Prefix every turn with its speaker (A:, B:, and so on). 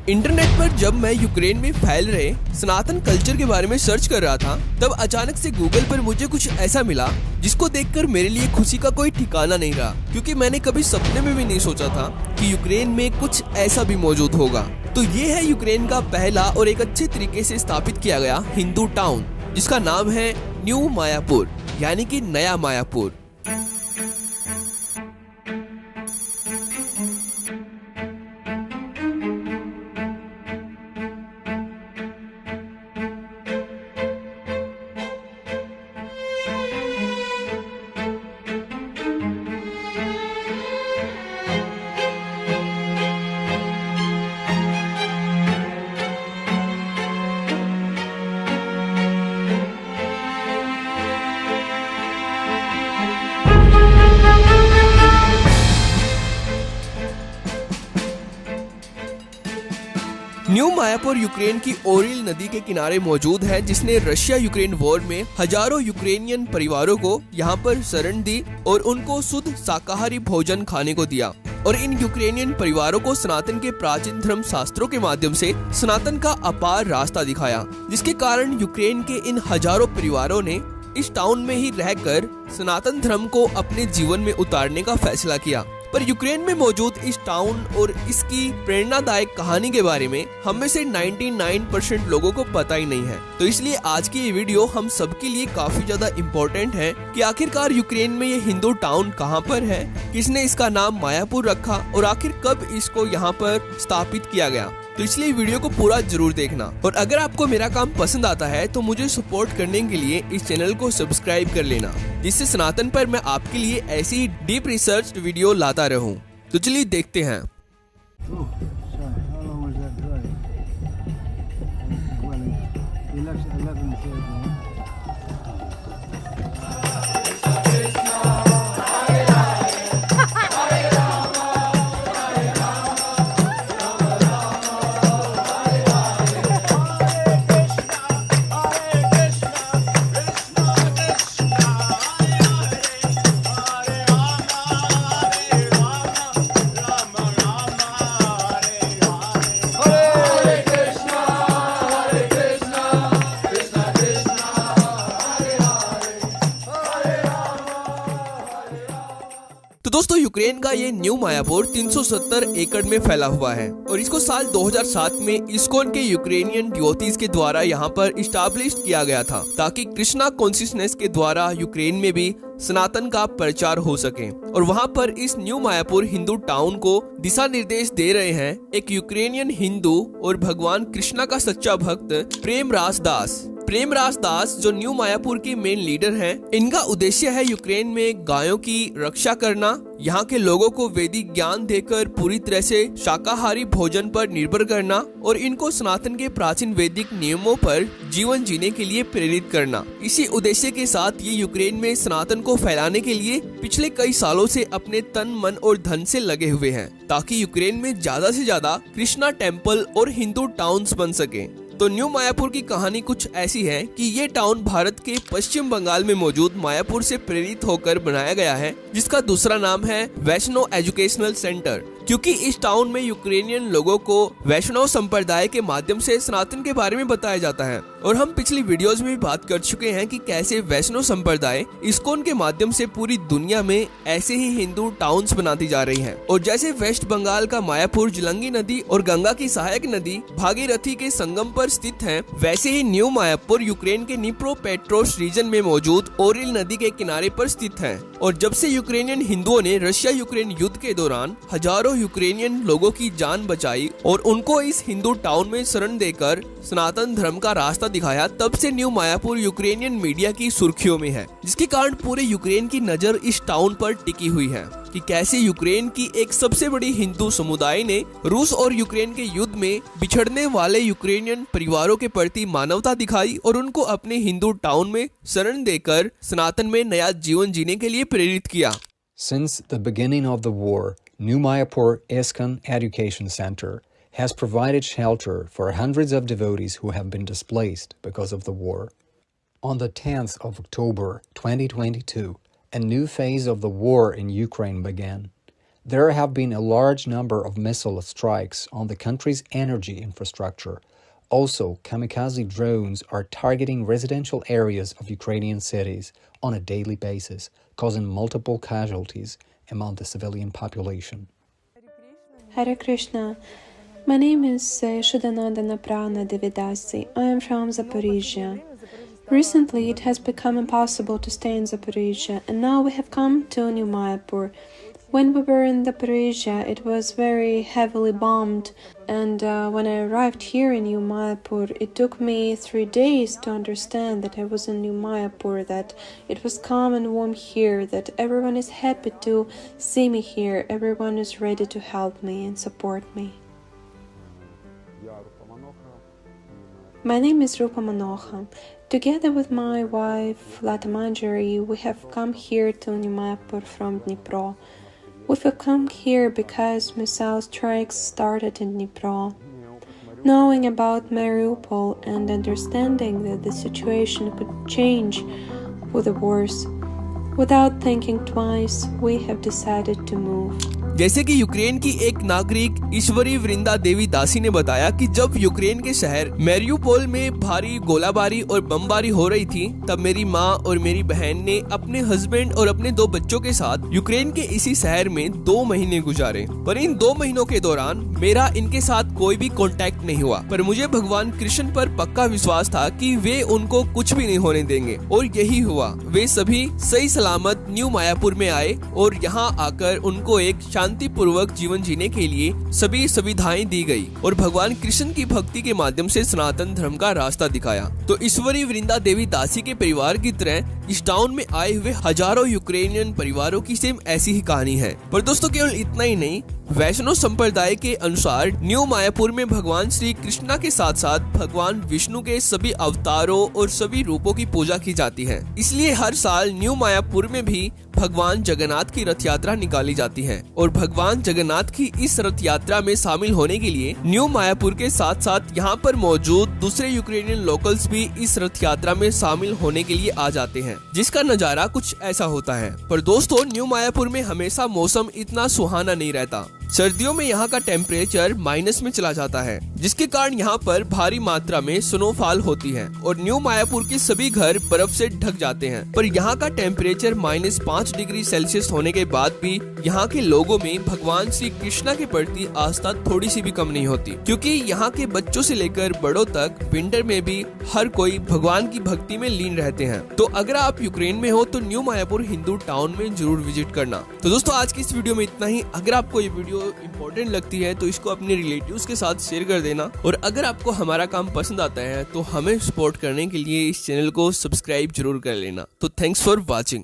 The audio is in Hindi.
A: इंटरनेट पर जब मैं यूक्रेन में फैल रहे सनातन कल्चर के बारे में सर्च कर रहा था, तब अचानक से गूगल पर मुझे कुछ ऐसा मिला जिसको देखकर मेरे लिए खुशी का कोई ठिकाना नहीं रहा, क्योंकि मैंने कभी सपने में भी नहीं सोचा था कि यूक्रेन में कुछ ऐसा भी मौजूद होगा। तो ये है यूक्रेन का पहला और एक अच्छे तरीके से स्थापित किया गया हिंदू टाउन, जिसका नाम है न्यू मायापुर, यानी कि नया मायापुर। न्यू मायापुर यूक्रेन की ओरिल नदी के किनारे मौजूद है, जिसने रशिया यूक्रेन वॉर में हजारों यूक्रेनियन परिवारों को यहाँ पर शरण दी और उनको शुद्ध शाकाहारी भोजन खाने को दिया। और इन यूक्रेनियन परिवारों को सनातन के प्राचीन धर्म शास्त्रों के माध्यम से सनातन का अपार रास्ता दिखाया, जिसके कारण यूक्रेन के इन हजारों परिवारों ने इस टाउन में ही रहकर सनातन धर्म को अपने जीवन में उतारने का फैसला किया। पर यूक्रेन में मौजूद इस टाउन और इसकी प्रेरणादायक कहानी के बारे में हम में से 99% लोगों को पता ही नहीं है। तो इसलिए आज की ये वीडियो हम सबके लिए काफी ज्यादा इम्पोर्टेंट है कि आखिरकार यूक्रेन में ये हिंदू टाउन कहाँ पर है, किसने इसका नाम मायापुर रखा और आखिर कब इसको यहाँ पर स्थापित किया गया। तो इसलिए वीडियो को पूरा जरूर देखना। और अगर आपको मेरा काम पसंद आता है तो मुझे सपोर्ट करने के लिए इस चैनल को सब्सक्राइब कर लेना, जिससे सनातन पर मैं आपके लिए ऐसी ही डीप रिसर्च वीडियो लाता रहूं। तो चलिए देखते हैं। तो दोस्तों, यूक्रेन का ये न्यू मायापुर 370 एकड़ में फैला हुआ है और इसको साल 2007 में इस्कॉन के यूक्रेनियन डिवोटीज के द्वारा यहाँ पर इस्टेब्लिश किया गया था, ताकि कृष्णा कॉन्शियसनेस के द्वारा यूक्रेन में भी सनातन का प्रचार हो सके। और वहाँ पर इस न्यू मायापुर हिंदू टाउन को दिशा निर्देश दे रहे हैं एक यूक्रेनियन हिंदू और भगवान कृष्णा का सच्चा भक्त प्रेमराज दास, जो न्यू मायापुर के मेन लीडर हैं। इनका उद्देश्य है यूक्रेन में गायों की रक्षा करना, यहाँ के लोगों को वैदिक ज्ञान देकर पूरी तरह से शाकाहारी भोजन पर निर्भर करना और इनको सनातन के प्राचीन वैदिक नियमों पर जीवन जीने के लिए प्रेरित करना। इसी उद्देश्य के साथ ये यूक्रेन में सनातन को फैलाने के लिए पिछले कई सालों से अपने तन मन और धन से लगे हुए हैं, ताकि यूक्रेन में ज्यादा से ज्यादा कृष्णा टेम्पल और हिंदू टाउन्स बन सके। तो न्यू मायापुर की कहानी कुछ ऐसी है कि ये टाउन भारत के पश्चिम बंगाल में मौजूद मायापुर से प्रेरित होकर बनाया गया है, जिसका दूसरा नाम है वैष्णव एजुकेशनल सेंटर, क्योंकि इस टाउन में यूक्रेनियन लोगों को वैष्णव संप्रदाय के माध्यम से सनातन के बारे में बताया जाता है। और हम पिछली वीडियोस में भी बात कर चुके हैं कि कैसे वैष्णव संप्रदाय इस्कॉन के माध्यम से पूरी दुनिया में ऐसे ही हिंदू टाउन्स बनाती जा रही हैं। और जैसे वेस्ट बंगाल का मायापुर जिलंगी नदी और गंगा की सहायक नदी भागीरथी के संगम पर स्थित है, वैसे ही न्यू मायापुर यूक्रेन के निप्रोपेट्रोव्स्क रीजन में मौजूद ओरिल नदी के किनारे पर स्थित है। और जब से यूक्रेनियन हिंदुओं ने रशिया यूक्रेन युद्ध के दौरान हजारों यूक्रेनियन लोगों की जान बचाई और उनको इस हिंदू टाउन में शरण देकर सनातन धर्म का रास्ता दिखाया, तब से न्यू मायापुर यूक्रेनियन मीडिया की सुर्खियों में है, जिसके कारण पूरे यूक्रेन की नजर इस टाउन पर टिकी हुई है कि कैसे यूक्रेन की एक सबसे बड़ी हिंदू समुदाय ने रूस और यूक्रेन के युद्ध में बिछड़ने वाले यूक्रेनियन परिवारों के प्रति मानवता दिखाई और उनको अपने हिंदू टाउन में शरण देकर सनातन में नया जीवन जीने के लिए प्रेरित किया।
B: Since the beginning of the war, New Mayapur ISKCON Education Center has provided shelter for hundreds of devotees who have been displaced because of the war. On the 10th of October 2022, a new phase of the war in Ukraine began. There have been a large number of missile strikes on the country's energy infrastructure. Also, kamikaze drones are targeting residential areas of Ukrainian cities on a daily basis, causing multiple casualties among the civilian population.
C: Hare Krishna. My name is Shudanandana Prana Devidasi. I am from Zaporizhia. Recently, it has become impossible to stay in Zaporizhia, and now we have come to New Mayapur. When we were in Zaporizhia, it was very heavily bombed, and when I arrived here in New Mayapur, it took me 3 days to understand that I was in New Mayapur, that it was calm and warm here, that everyone is happy to see me here, everyone is ready to help me and support me. My name is Rupa Manocha. Together with my wife, Lata Manjari, we have come here to New Mayapur from Dnipro. We have come here because missile strikes started in Dnipro. Knowing about Mariupol and understanding that the situation could change for the worse, without thinking twice, we have decided to move.
A: जैसे कि यूक्रेन की एक नागरिक ईश्वरी वृंदा देवी दासी ने बताया कि जब यूक्रेन के शहर मैरियुपोल में भारी गोलाबारी और बमबारी हो रही थी, तब मेरी माँ और मेरी बहन ने अपने हस्बैंड और अपने 2 बच्चों के साथ यूक्रेन के इसी शहर में 2 महीने गुजारे। पर इन 2 महीनों के दौरान मेरा इनके साथ कोई भी कांटेक्ट नहीं हुआ, पर मुझे भगवान कृष्ण पर पक्का विश्वास था कि वे उनको कुछ भी नहीं होने देंगे, और यही हुआ। वे सभी सही सलामत न्यू मायापुर में आए और यहाँ आकर उनको एक शांतिपूर्वक जीवन जीने के लिए सभी सुविधाएं दी गई और भगवान कृष्ण की भक्ति के माध्यम से सनातन धर्म का रास्ता दिखाया। तो ईश्वरी वृंदा देवी दासी के परिवार की तरह इस टाउन में आए हुए हजारों यूक्रेनियन परिवारों की सेम ऐसी ही कहानी है। पर दोस्तों केवल इतना ही नहीं, वैष्णव संप्रदाय के अनुसार न्यू मायापुर में भगवान श्री कृष्णा के साथ साथ भगवान विष्णु के सभी अवतारों और सभी रूपों की पूजा की जाती है। इसलिए हर साल न्यू मायापुर में भी भगवान जगन्नाथ की रथ यात्रा निकाली जाती है और भगवान जगन्नाथ की इस रथ यात्रा में शामिल होने के लिए न्यू मायापुर के साथ साथ यहाँ पर मौजूद दूसरे यूक्रेनियन लोकल्स भी इस रथ यात्रा में शामिल होने के लिए आ जाते हैं, जिसका नजारा कुछ ऐसा होता है। पर दोस्तों, न्यू मायापुर में हमेशा मौसम इतना सुहाना नहीं रहता। सर्दियों में यहाँ का टेम्परेचर माइनस में चला जाता है, जिसके कारण यहाँ पर भारी मात्रा में स्नोफॉल होती है और न्यू मायापुर के सभी घर बर्फ से ढक जाते हैं। पर यहाँ का टेम्परेचर -5 डिग्री सेल्सियस होने के बाद भी यहाँ के लोगों में भगवान श्री कृष्णा के प्रति आस्था थोड़ी सी भी कम नहीं होती, क्योंकि यहाँ के बच्चों से लेकर बड़ों तक विंटर में भी हर कोई भगवान की भक्ति में लीन रहते हैं। तो अगर आप यूक्रेन में हो तो न्यू मायापुर हिंदू टाउन में जरूर विजिट करना। तो दोस्तों, आज की इस वीडियो में इतना ही। अगर आपको ये वीडियो इंपॉर्टेंट लगती है तो इसको अपने रिलेटिव्स के साथ शेयर कर देना, और अगर आपको हमारा काम पसंद आता है तो हमें सपोर्ट करने के लिए इस चैनल को सब्सक्राइब जरूर कर लेना। तो थैंक्स फॉर वॉचिंग।